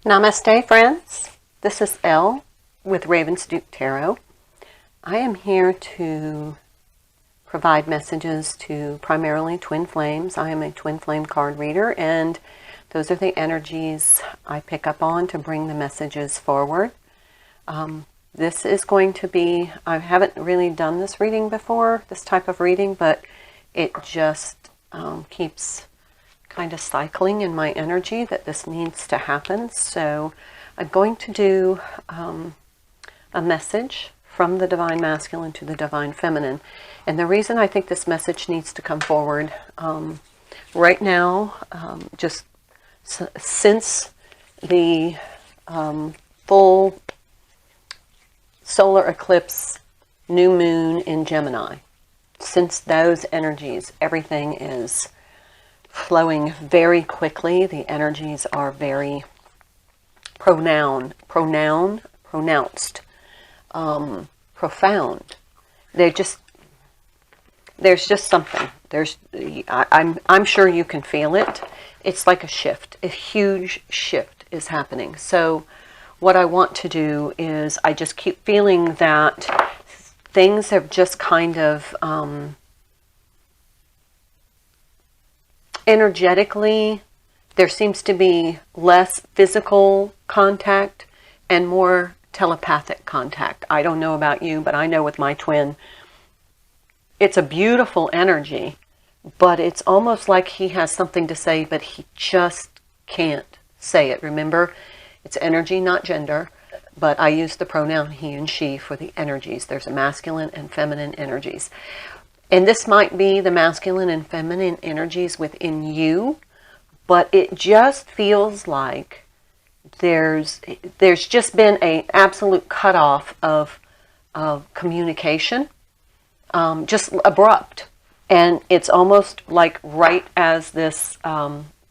Namaste, friends. This is Elle with Raven's Duke Tarot. I am here to provide messages to primarily twin flames. I am a twin flame card reader, and those are the energies I pick up on to bring the messages forward. This is going to be, I haven't really done this reading before, this type of reading, but it just keeps kind of cycling in my energy that this needs to happen. So I'm going to do a message from the Divine Masculine to the Divine Feminine. And the reason I think this message needs to come forward right now, just since the full solar eclipse, new moon in Gemini, since those energies, everything is flowing very quickly. The energies are very pronounced, profound. There's just something. I'm sure you can feel it. It's like a shift. A huge shift is happening. So what I want to do is I just keep feeling that things have just kind of energetically, there seems to be less physical contact and more telepathic contact. I don't know about you, but I know with my twin, it's a beautiful energy, but it's almost like he has something to say, but he just can't say it. Remember, it's energy, not gender, but I use the pronoun he and she for the energies. There's a masculine and feminine energies. And this might be the masculine and feminine energies within you, but it just feels like there's just been an absolute cutoff of communication, just abrupt. And it's almost like right as this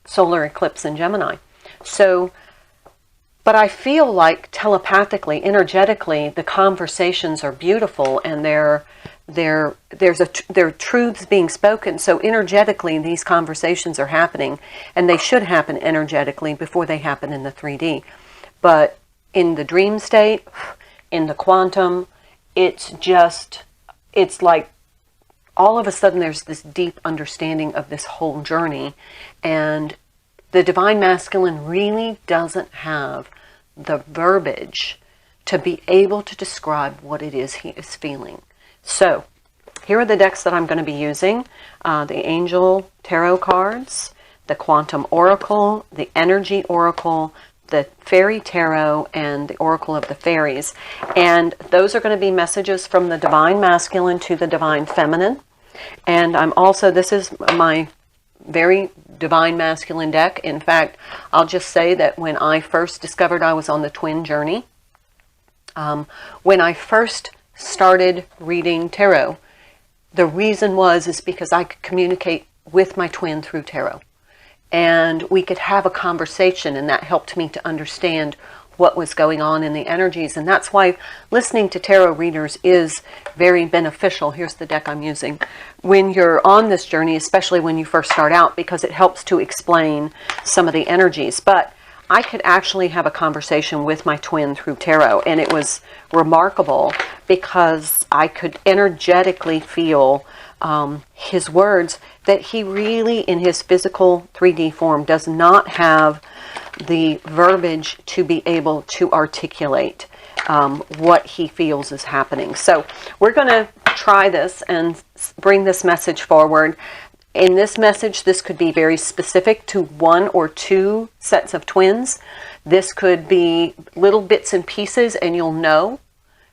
solar eclipse in Gemini. So, but I feel like telepathically, energetically, the conversations are beautiful, and there are truths being spoken. So energetically, these conversations are happening, and they should happen energetically before they happen in the 3D. But in the dream state, in the quantum, it's like all of a sudden there's this deep understanding of this whole journey, and the Divine Masculine really doesn't have the verbiage to be able to describe what it is he is feeling. So, here are the decks that I'm going to be using. The Angel Tarot cards, the Quantum Oracle, the Energy Oracle, the Fairy Tarot, and the Oracle of the Fairies. And those are going to be messages from the Divine Masculine to the Divine Feminine. And I'm also, this is my very Divine Masculine deck. In fact, I'll just say that when I first discovered I was on the twin journey, when I first started reading tarot, the reason is because I could communicate with my twin through tarot, and we could have a conversation, and that helped me to understand what was going on in the energies. And that's why listening to tarot readers is very beneficial. Here's the deck I'm using when you're on this journey, especially when you first start out, because it helps to explain some of the energies. But I could actually have a conversation with my twin through tarot, and it was remarkable because I could energetically feel his words, that he really, in his physical 3D form, does not have the verbiage to be able to articulate what he feels is happening. So we're going to try this and bring this message forward. In this message, this could be very specific to one or two sets of twins. This could be little bits and pieces, and you'll know.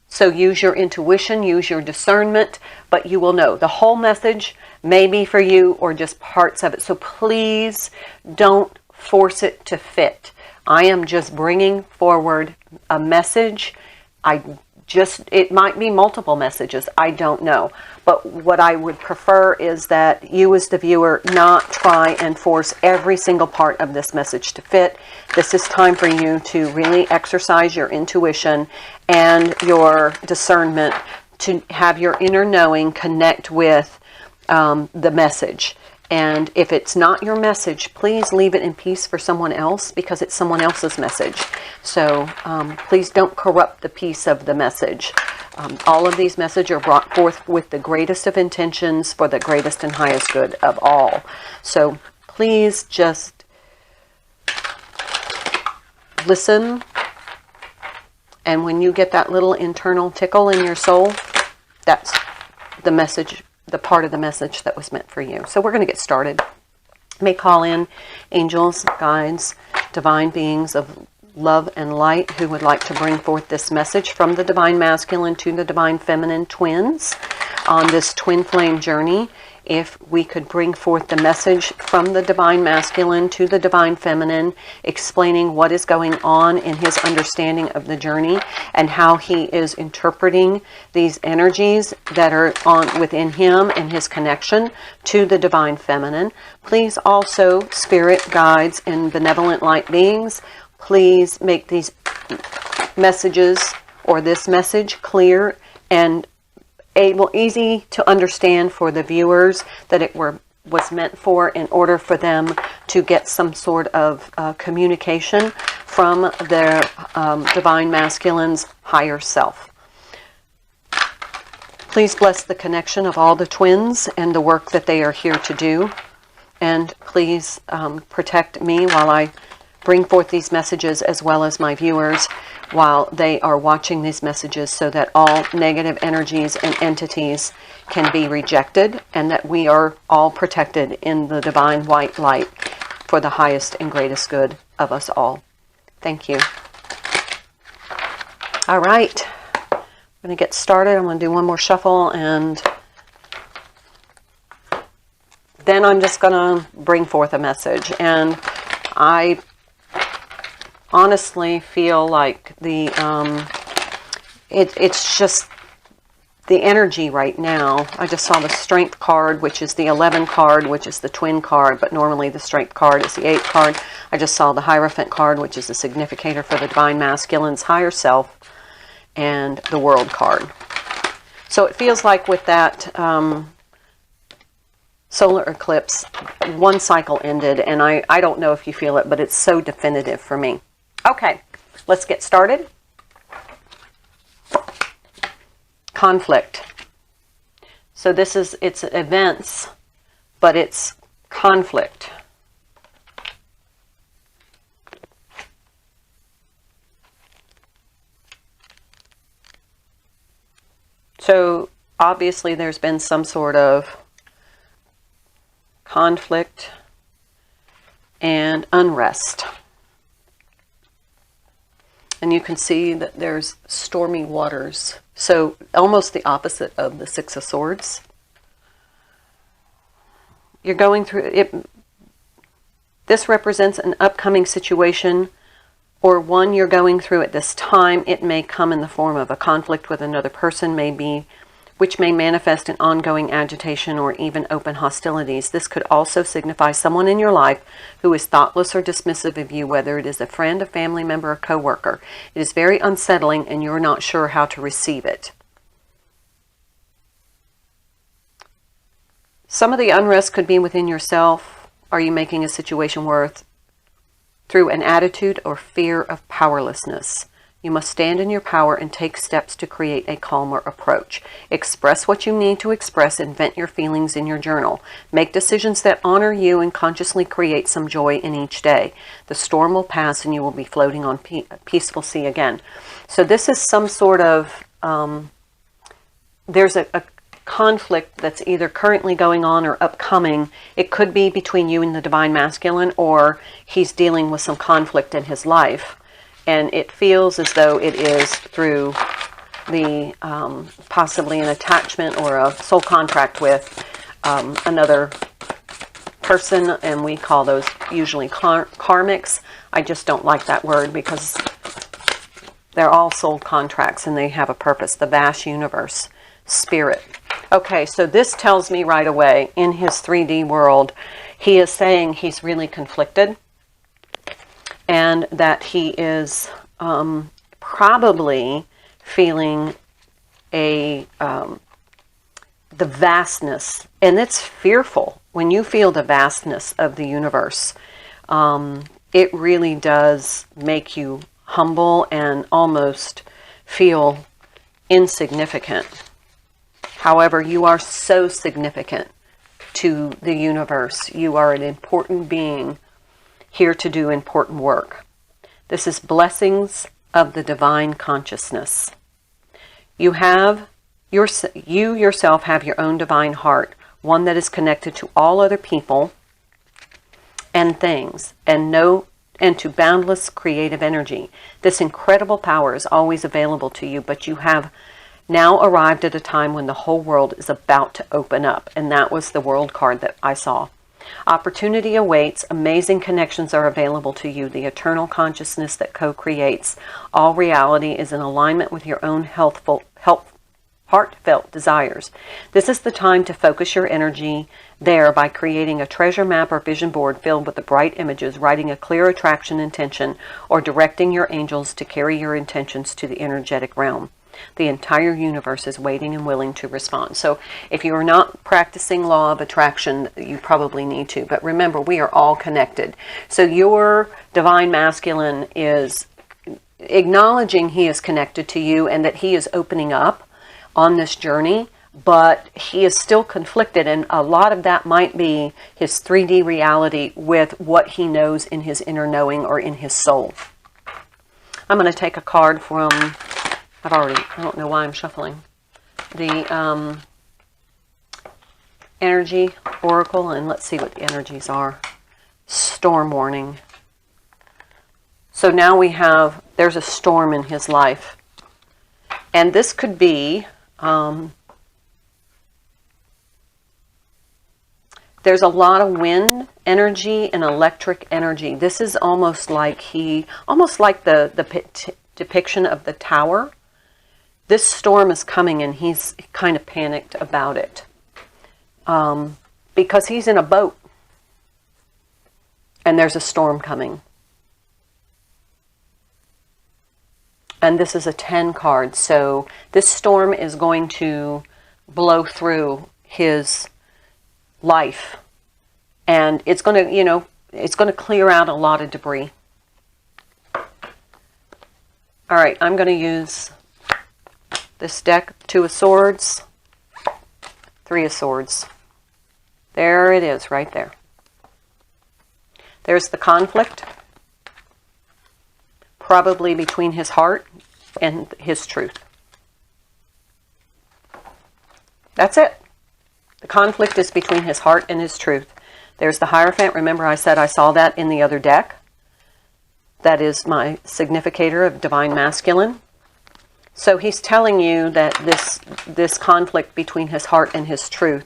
So use your intuition, use your discernment, but you will know. The whole message may be for you or just parts of it. So please don't force it to fit. I am just bringing forward a message. It might be multiple messages. I don't know. But what I would prefer is that you as the viewer not try and force every single part of this message to fit. This is time for you to really exercise your intuition and your discernment, to have your inner knowing connect with the message. And if it's not your message, please leave it in peace for someone else, because it's someone else's message. So please don't corrupt the peace of the message. All of these messages are brought forth with the greatest of intentions for the greatest and highest good of all. So please just listen. And when you get that little internal tickle in your soul, that's the message, the part of the message that was meant for you. So we're going to get started. You may call in angels, guides, divine beings of love and light who would like to bring forth this message from the divine masculine to the divine feminine twins on this twin flame journey. If we could bring forth the message from the divine masculine to the divine feminine, explaining what is going on in his understanding of the journey and how he is interpreting these energies that are on within him and his connection to the divine feminine. Please also, spirit guides and benevolent light beings, please make these messages or this message clear and easy to understand for the viewers, that it was meant for, in order for them to get some sort of communication from their divine masculine's higher self. Please bless the connection of all the twins and the work that they are here to do. And please protect me while I bring forth these messages, as well as my viewers while they are watching these messages, so that all negative energies and entities can be rejected, and that we are all protected in the divine white light for the highest and greatest good of us all. Thank you. All right. I'm going to get started. I'm going to do one more shuffle, and then I'm just going to bring forth a message. And I honestly feel like it's just the energy right now. I just saw the Strength card, which is the 11 card, which is the twin card, but normally the Strength card is the 8 card. I just saw the Hierophant card, which is the significator for the divine masculine's higher self, and the World card. So it feels like with that solar eclipse, one cycle ended, and I don't know if you feel it, but it's so definitive for me. Okay, let's get started. Conflict. So this is, it's events, but it's conflict. So obviously there's been some sort of conflict and unrest. And you can see that there's stormy waters. So almost the opposite of the Six of Swords. You're going through it. This represents an upcoming situation, or one you're going through at this time. It may come in the form of a conflict with another person, which may manifest in ongoing agitation or even open hostilities. This could also signify someone in your life who is thoughtless or dismissive of you, whether it is a friend, a family member, a co-worker. It is very unsettling, and you're not sure how to receive it. Some of the unrest could be within yourself. Are you making a situation worse through an attitude or fear of powerlessness? You must stand in your power and take steps to create a calmer approach. Express what you need to express and vent your feelings in your journal. Make decisions that honor you and consciously create some joy in each day. The storm will pass and you will be floating on peaceful sea again. So this is some sort of, there's a conflict that's either currently going on or upcoming. It could be between you and the divine masculine, or he's dealing with some conflict in his life. And it feels as though it is through the possibly an attachment or a soul contract with another person, and we call those usually karmics. I just don't like that word, because they're all soul contracts and they have a purpose. The vast universe, spirit. Okay, so this tells me right away, in his 3D world, he is saying he's really conflicted. And that he is probably feeling the vastness, and it's fearful. when you feel the vastness of the universe, it really does make you humble and almost feel insignificant. However, you are so significant to the universe. You are an important being here to do important work. This is blessings of the divine consciousness. You yourself have your own divine heart, one that is connected to all other people and things, and to boundless creative energy. This incredible power is always available to you, but you have now arrived at a time when the whole world is about to open up, and that was the world card that I saw. Opportunity awaits. Amazing connections are available to you. The eternal consciousness that co-creates all reality is in alignment with your own heartfelt desires. This is the time to focus your energy there by creating a treasure map or vision board filled with the bright images, writing a clear attraction intention, or directing your angels to carry your intentions to the energetic realm. The entire universe is waiting and willing to respond. So if you are not practicing law of attraction, you probably need to. But remember, we are all connected. So your divine masculine is acknowledging he is connected to you and that he is opening up on this journey, but he is still conflicted, and a lot of that might be his 3D reality with what he knows in his inner knowing or in his soul. I'm going to take a card from, I don't know why I'm shuffling, the energy oracle, and let's see what the energies are. Storm warning. So now we have, there's a storm in his life, and this could be there's a lot of wind energy and electric energy. This is almost like the depiction of the tower. This storm is coming and he's kind of panicked about it because he's in a boat and there's a storm coming. And this is a 10 card, so this storm is going to blow through his life, and it's going to, it's going to clear out a lot of debris. All right, I'm going to use this deck, 2 of Swords, 3 of Swords. There it is, right there. There's the conflict, probably between his heart and his truth. That's it. The conflict is between his heart and his truth. There's the Hierophant. Remember I said I saw that in the other deck. That is my significator of Divine Masculine. So he's telling you that this conflict between his heart and his truth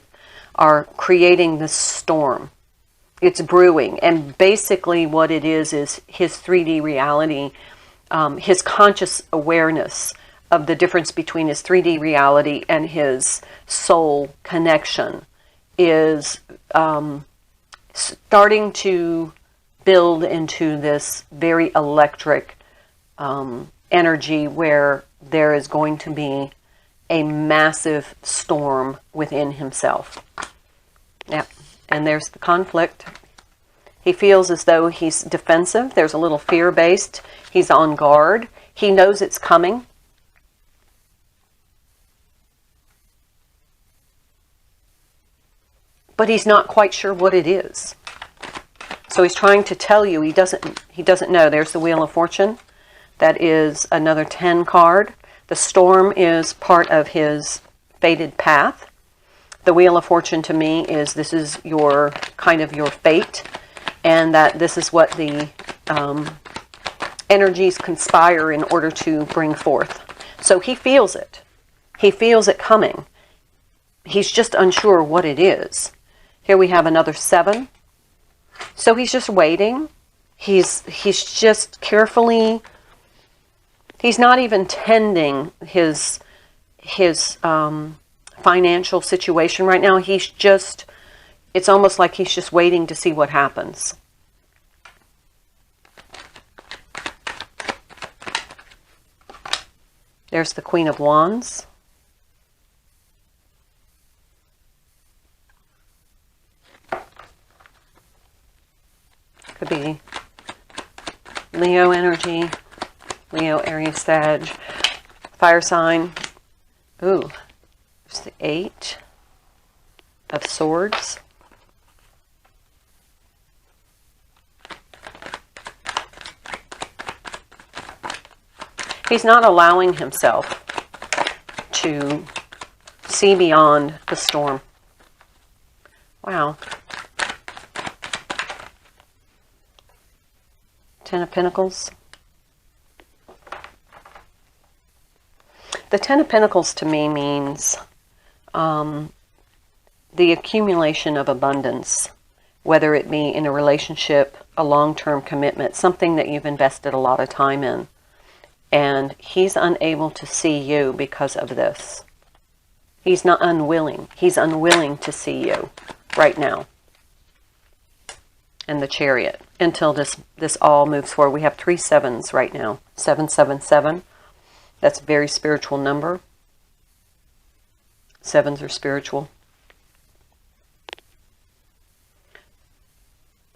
are creating this storm. It's brewing. And basically what it is his 3D reality, his conscious awareness of the difference between his 3D reality and his soul connection is starting to build into this very electric energy where there is going to be a massive storm within himself. Yep. And there's the conflict. He feels as though he's defensive. There's a little fear-based. He's on guard. He knows it's coming. But he's not quite sure what it is. So he's trying to tell you he doesn't know. There's the Wheel of Fortune. That is another 10 card. The storm is part of his fated path. The Wheel of Fortune to me is this is your kind of your fate, and that this is what the energies conspire in order to bring forth. So he feels it. He feels it coming. He's just unsure what it is. Here we have another 7. So he's just waiting. He's just carefully. He's not even tending his financial situation right now. He's just. It's almost like he's just waiting to see what happens. There's the Queen of Wands. Leo energy. Leo, Aries, Sag. Fire sign. Ooh, there's the 8 of Swords. He's not allowing himself to see beyond the storm. Wow. 10 of Pentacles. The 10 of Pentacles to me means the accumulation of abundance, whether it be in a relationship, a long-term commitment, something that you've invested a lot of time in. And he's unable to see you because of this. He's not unwilling. He's unwilling to see you right now. And the Chariot, until this all moves forward. We have 3 sevens right now. 777. That's a very spiritual number. Sevens are spiritual.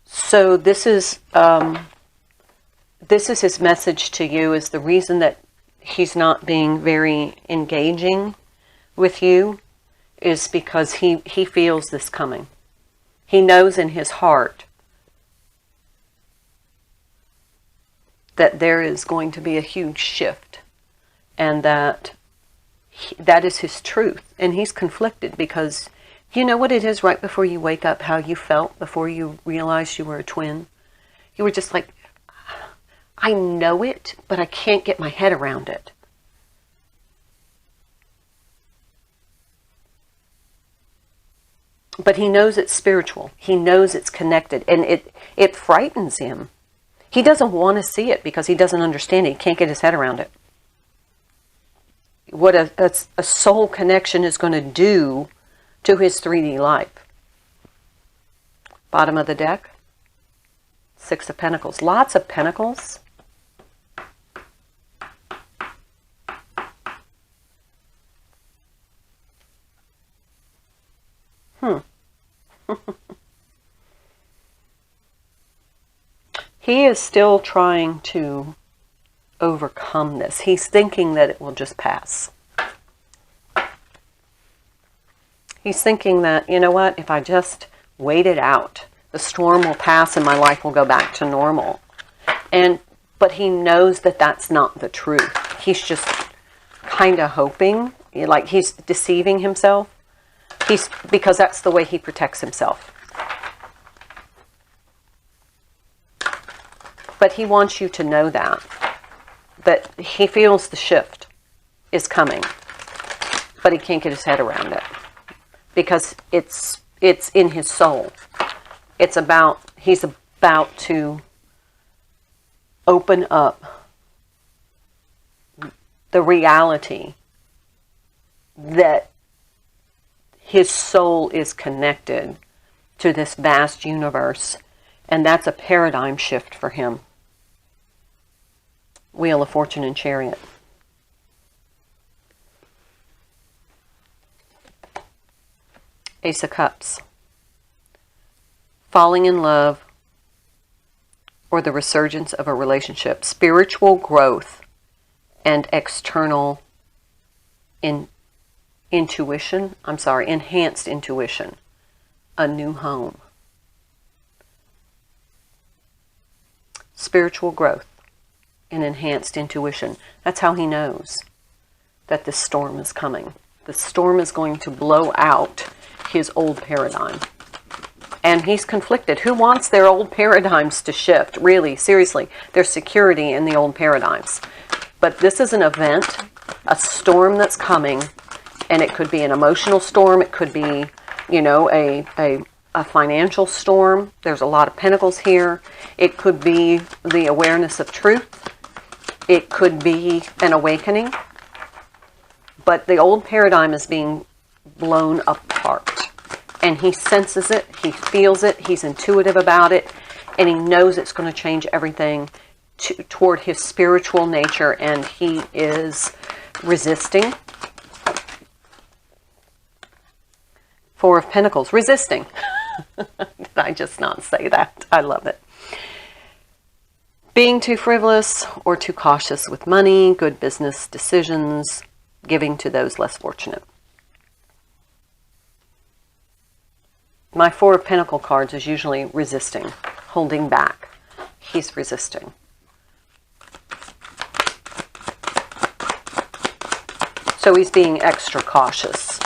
So this is his message to you, is the reason that he's not being very engaging with you is because he feels this coming. He knows in his heart that there is going to be a huge shift, and that is his truth. And he's conflicted because you know what it is right before you wake up, how you felt before you realized you were a twin. You were just like, I know it, but I can't get my head around it. But he knows it's spiritual. He knows it's connected, and it frightens him. He doesn't want to see it because he doesn't understand it. He can't get his head around it. What a soul connection is going to do to his 3D life. Bottom of the deck. 6 of Pentacles. Lots of Pentacles. He is still trying to overcome this. He's thinking that it will just pass. He's thinking that, you know what, if I just wait it out, the storm will pass and my life will go back to normal. But he knows that that's not the truth. He's just kind of hoping, like he's deceiving himself. Because that's the way he protects himself. But he wants you to know that he feels the shift is coming, but he can't get his head around it because it's in his soul. He's about to open up the reality that his soul is connected to this vast universe, and that's a paradigm shift for him. Wheel of Fortune and Chariot. Ace of Cups. Falling in love or the resurgence of a relationship. Spiritual growth and external intuition. Enhanced intuition. A new home. Spiritual growth and enhanced intuition. That's how he knows that this storm is coming. The storm is going to blow out his old paradigm. And he's conflicted. Who wants their old paradigms to shift? Really, seriously, there's security in the old paradigms. But this is an event, a storm that's coming, and it could be an emotional storm. It could be, a financial storm. There's a lot of pentacles here. It could be the awareness of truth. It could be an awakening. But the old paradigm is being blown apart. And he senses it. He feels it. He's intuitive about it. And he knows it's going to change everything toward his spiritual nature. And he is resisting. 4 of Pentacles. Resisting. Did I just not say that? I love it. Being too frivolous or too cautious with money, good business decisions, giving to those less fortunate. My Four of Pentacles cards is usually resisting, holding back. He's resisting. So he's being extra cautious.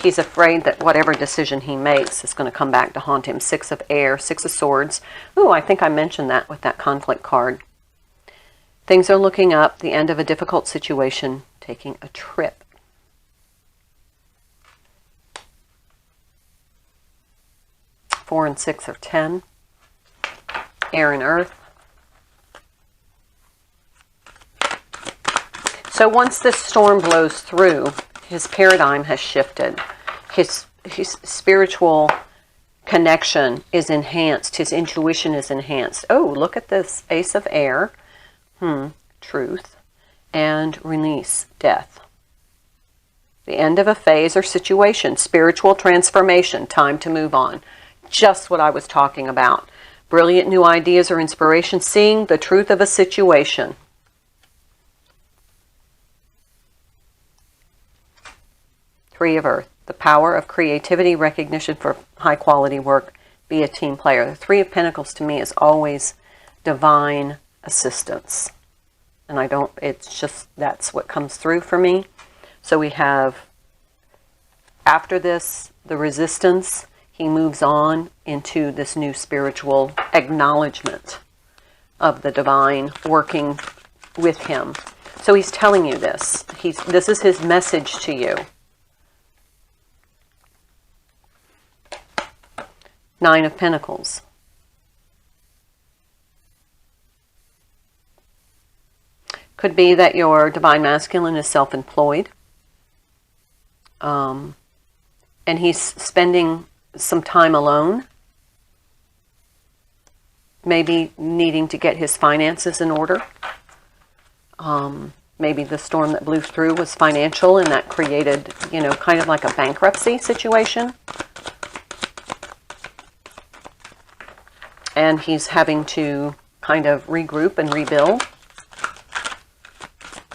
He's afraid that whatever decision he makes is going to come back to haunt him. Six of Air, Six of Swords. Ooh, I think I mentioned that with that conflict card. Things are looking up, the end of a difficult situation, taking a trip. Four and Six of 10. Air and Earth. So once this storm blows through, his paradigm has shifted. His spiritual connection is enhanced. His intuition is enhanced. Oh, look at this. Ace of Air. Truth. And release. Death. The end of a phase or situation. Spiritual transformation. Time to move on. Just what I was talking about. Brilliant new ideas or inspiration. Seeing the truth of a situation. Three of Earth. The power of creativity, recognition for high quality work, be a team player. The Three of Pentacles to me is always divine assistance. And it's just, that's what comes through for me. So we have, after this, the resistance, he moves on into this new spiritual acknowledgement of the divine working with him. So he's telling you this. This is his message to you. Nine of Pentacles. Could be that your divine masculine is self-employed. And he's spending some time alone. Maybe needing to get his finances in order. Maybe the storm that blew through was financial and that created, kind of like a bankruptcy situation. And he's having to kind of regroup and rebuild.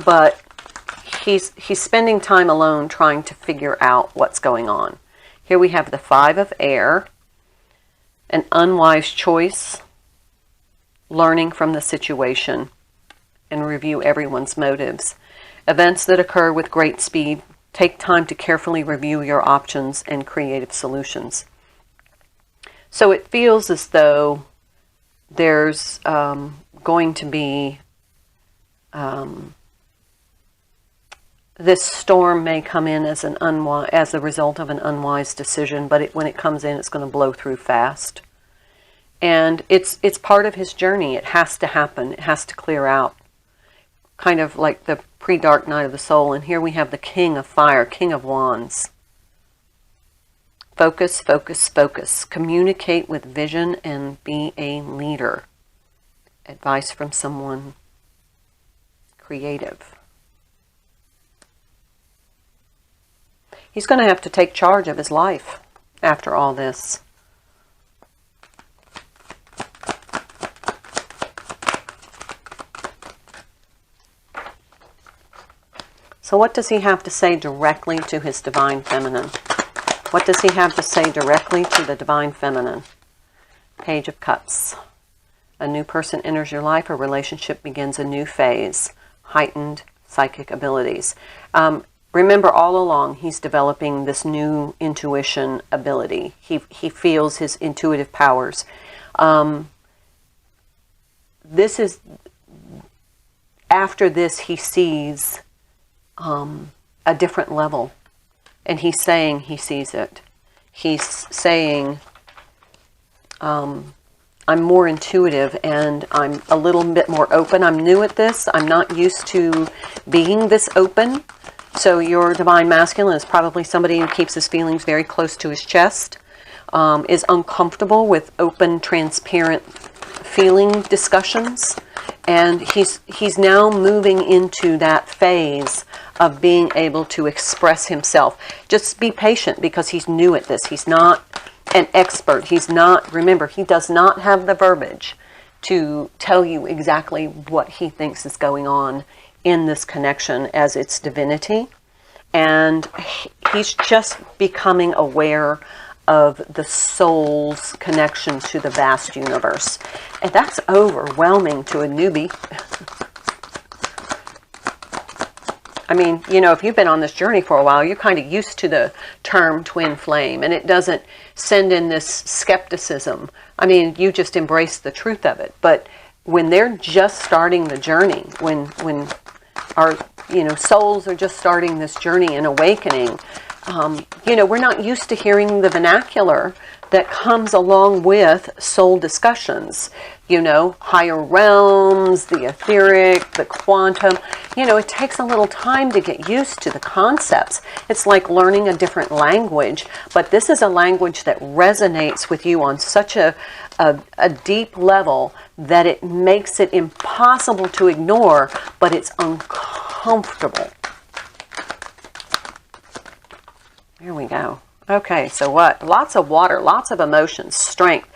But he's spending time alone trying to figure out what's going on. Here we have the Five of Air. An unwise choice. Learning from the situation. And review everyone's motives. Events that occur with great speed. Take time to carefully review your options and creative solutions. So it feels as though there's going to be, this storm may come in as as a result of an unwise decision, but when it comes in, it's going to blow through fast. And it's part of his journey. It has to happen. It has to clear out. Kind of like the pre-dark night of the soul. And here we have the King of Fire, King of Wands. Focus, focus, focus. Communicate with vision and be a leader. Advice from someone creative. He's going to have to take charge of his life after all this. So what does he have to say directly to his divine feminine? What does he have to say directly to the divine feminine? Page of Cups. A new person enters your life. A relationship begins a new phase. Heightened psychic abilities. Remember, all along, he's developing this new intuition ability. He feels his intuitive powers. This is, after this, he sees a different level. And he's saying he sees it. He's saying, I'm more intuitive and I'm a little bit more open. I'm new at this. I'm not used to being this open. So your divine masculine is probably somebody who keeps his feelings very close to his chest, is uncomfortable with open, transparent feeling discussions. And he's now moving into that phase of being able to express himself. Just be patient because he's new at this. He's not an expert. He's not, remember, he does not have the verbiage. to tell you exactly what he thinks is going on in this connection as its divinity. And he's just becoming aware of the soul's connection to the vast universe. And that's overwhelming to a newbie. I mean, you know, if you've been on this journey for a while, you're kind of used to the term twin flame, and it doesn't send in this skepticism. I mean, you just embrace the truth of it. But when they're just starting the journey, when our, you know, souls are just starting this journey and awakening, you know, we're not used to hearing the vernacular that comes along with soul discussions. You know, higher realms, the etheric, the quantum. You know, it takes a little time to get used to the concepts. It's like learning a different language, but this is a language that resonates with you on such a deep level that it makes it impossible to ignore, but it's uncomfortable. There we go. Okay, so what? Lots of water, lots of emotions, strength.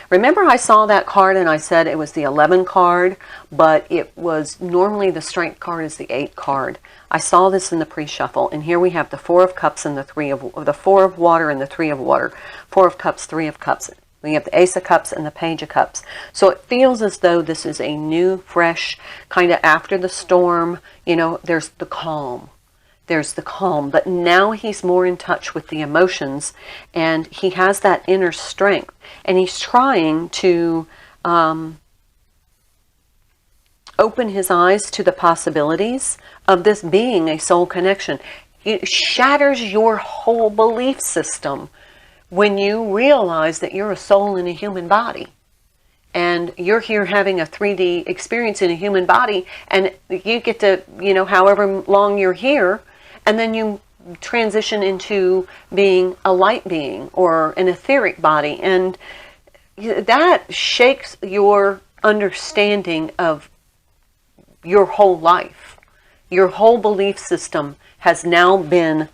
Remember I saw that card and I said it was the 11 card, but it was normally the strength card is the 8 card. I saw this in the pre-shuffle, and here we have the 4 of cups and the 4 of water and the 3 of water. 4 of cups, 3 of cups. We have the Ace of Cups and the Page of Cups. So it feels as though this is a new, fresh, kind of after the storm, you know, there's the calm. There's the calm, but now he's more in touch with the emotions, and he has that inner strength, and he's trying to open his eyes to the possibilities of this being a soul connection. It shatters your whole belief system when you realize that you're a soul in a human body. And you're here having a 3D experience in a human body, and you get to, you know, however long you're here, and then you transition into being a light being or an etheric body. And that shakes your understanding of your whole life. Your whole belief system has now been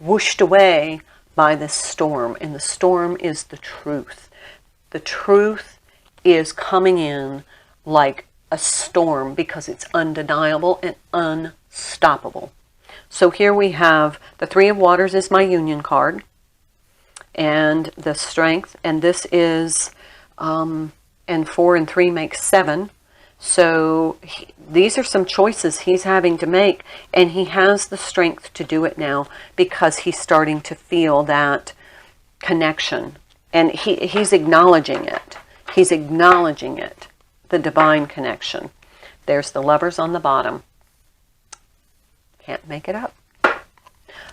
whooshed away by this storm. And the storm is the truth. The truth is coming in like a storm because it's undeniable and unstoppable. So here we have the 3 of Waters is my union card, and the strength, and this is, and 4 and 3 makes 7. So these are some choices he's having to make, and he has the strength to do it now because he's starting to feel that connection, and he's acknowledging it. He's acknowledging it, the divine connection. There's the Lovers on the bottom. Can't make it up.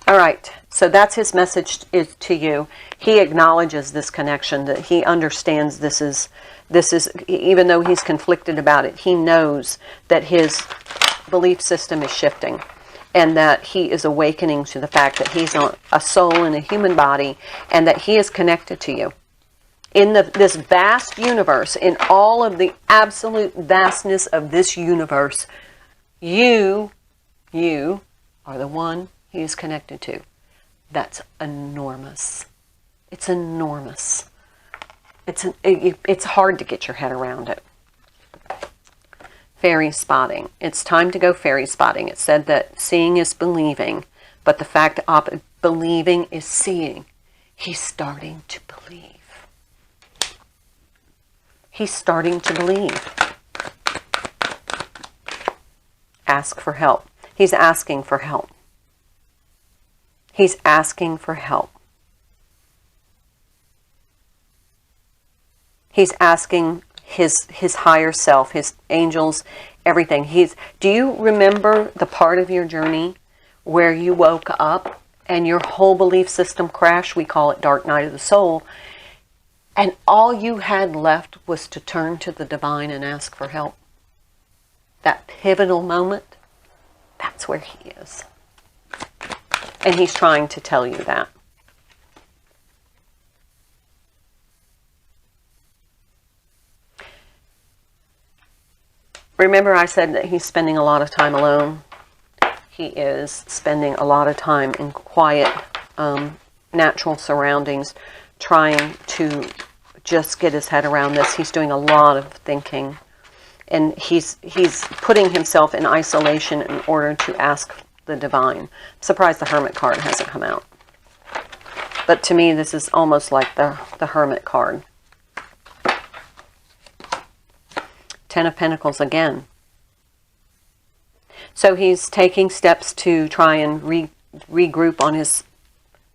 All right, so that's his message to you. He acknowledges this connection, that he understands this is, even though he's conflicted about it, he knows that his belief system is shifting and that he is awakening to the fact that he's a soul in a human body and that he is connected to you. In this vast universe, in all of the absolute vastness of this universe, you are the one he is connected to. That's enormous. It's enormous. It's hard to get your head around it. Fairy spotting. It's time to go fairy spotting. It said that seeing is believing, but the fact of believing is seeing. He's starting to believe. He's starting to believe. Ask for help. He's asking for help. He's asking for help. He's asking his higher self, his angels, everything. Do you remember the part of your journey where you woke up and your whole belief system crashed? We call it dark night of the soul. And all you had left was to turn to the divine and ask for help. That pivotal moment. That's where he is. And he's trying to tell you that. Remember I said that he's spending a lot of time alone. He is spending a lot of time in quiet, natural surroundings, trying to just get his head around this. He's doing a lot of thinking. And he's putting himself in isolation in order to ask the divine. I'm surprised the Hermit card hasn't come out. But to me, this is almost like the Hermit card. Ten of Pentacles again. So he's taking steps to try and regroup on his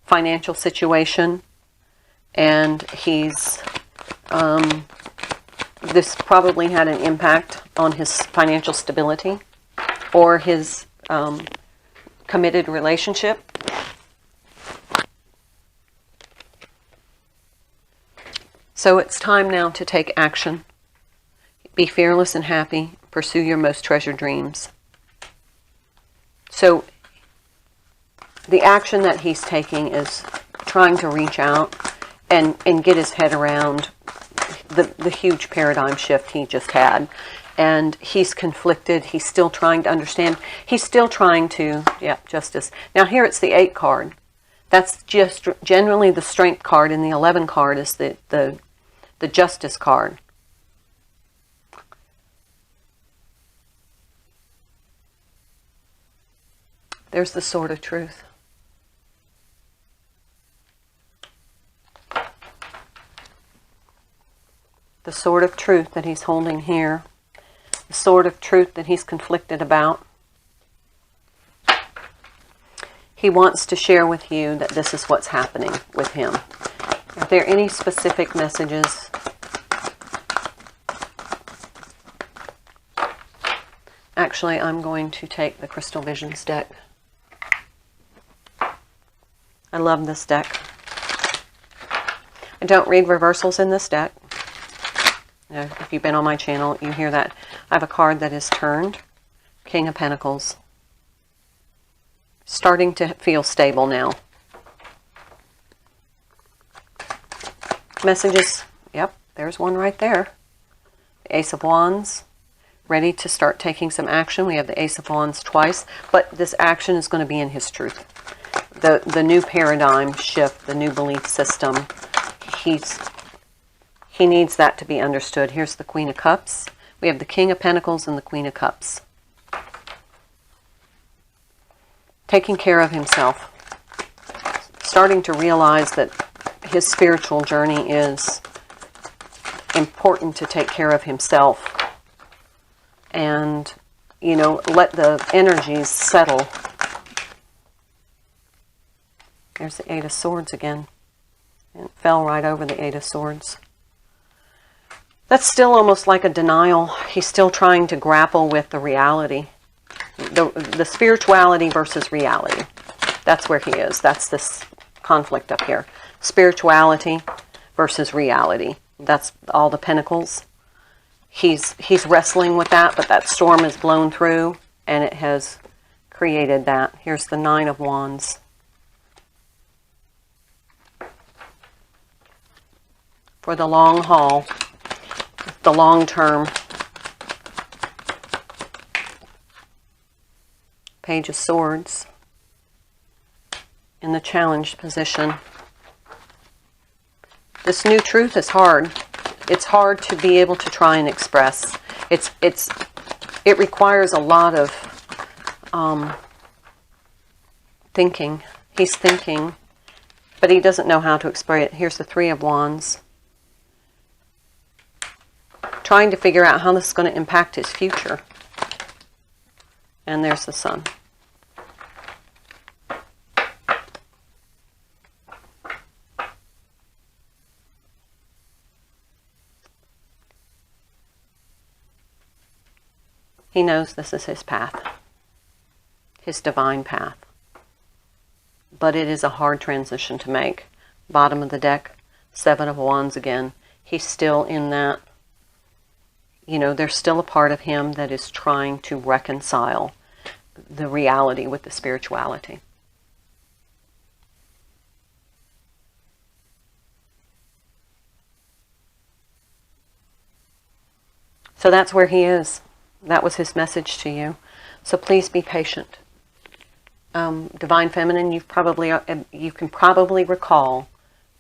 financial situation. And he's... this probably had an impact on his financial stability or his committed relationship. So it's time now to take action. Be fearless and happy. Pursue your most treasured dreams. So the action that he's taking is trying to reach out and get his head around the huge paradigm shift he just had. And he's conflicted. He's still trying to understand. He's still trying to, yeah, justice. Now here it's the 8 card. That's just generally the strength card, and the 11 card is the justice card. There's the sword of truth. The sword of truth that he's holding here. The sword of truth that he's conflicted about. He wants to share with you that this is what's happening with him. Are there any specific messages? Actually, I'm going to take the Crystal Visions deck. I love this deck. I don't read reversals in this deck. You know, if you've been on my channel, you hear that. I have a card that is turned. King of Pentacles. Starting to feel stable now. Messages. Yep, there's one right there. The Ace of Wands. Ready to start taking some action. We have the Ace of Wands twice. But this action is going to be in his truth. The new paradigm shift, the new belief system. He needs that to be understood. Here's the Queen of Cups. We have the King of Pentacles and the Queen of Cups. Taking care of himself. Starting to realize that his spiritual journey is important to take care of himself. And, you know, let the energies settle. There's the 8 of Swords again. And it fell right over the 8 of Swords. That's still almost like a denial. He's still trying to grapple with the reality. The spirituality versus reality. That's where he is. That's this conflict up here. Spirituality versus reality. That's all the pentacles. He's wrestling with that, but that storm has blown through and it has created that. Here's the 9 of Wands. For the long haul, the long term. Page of Swords in the challenged position. This new truth is hard. It's hard to be able to try and express. It requires a lot of thinking. He's thinking, but he doesn't know how to express it. Here's the 3 of Wands. Trying to figure out how this is going to impact his future. And there's the Sun. He knows this is his path. His divine path. But it is a hard transition to make. Bottom of the deck, 7 of Wands again. He's still in that. You know, there's still a part of him that is trying to reconcile the reality with the spirituality. So that's where he is. That was his message to you. So please be patient. Divine Feminine, you can probably recall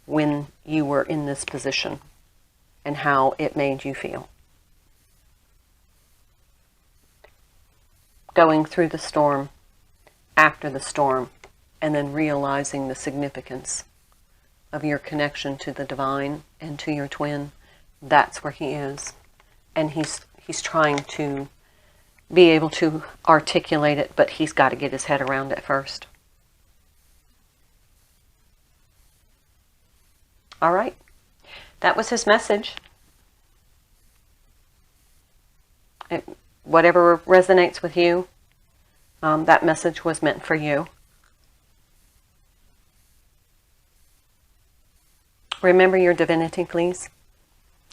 when you were in this position. and how it made you feel. Going through the storm, after the storm, and then realizing the significance of your connection to the divine and to your twin. That's where he is. And he's trying to be able to articulate it, but he's got to get his head around it first. All right. That was his message. Whatever resonates with you, that message was meant for you. Remember your divinity, please.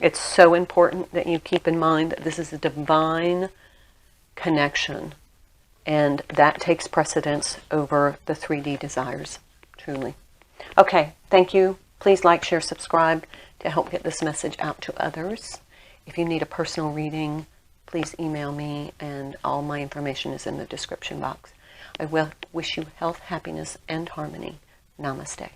It's so important that you keep in mind that this is a divine connection, and that takes precedence over the 3D desires, truly. Okay, thank you. Please like, share, subscribe to help get this message out to others. If you need a personal reading, please email me, and all my information is in the description box. I will wish you health, happiness, and harmony. Namaste.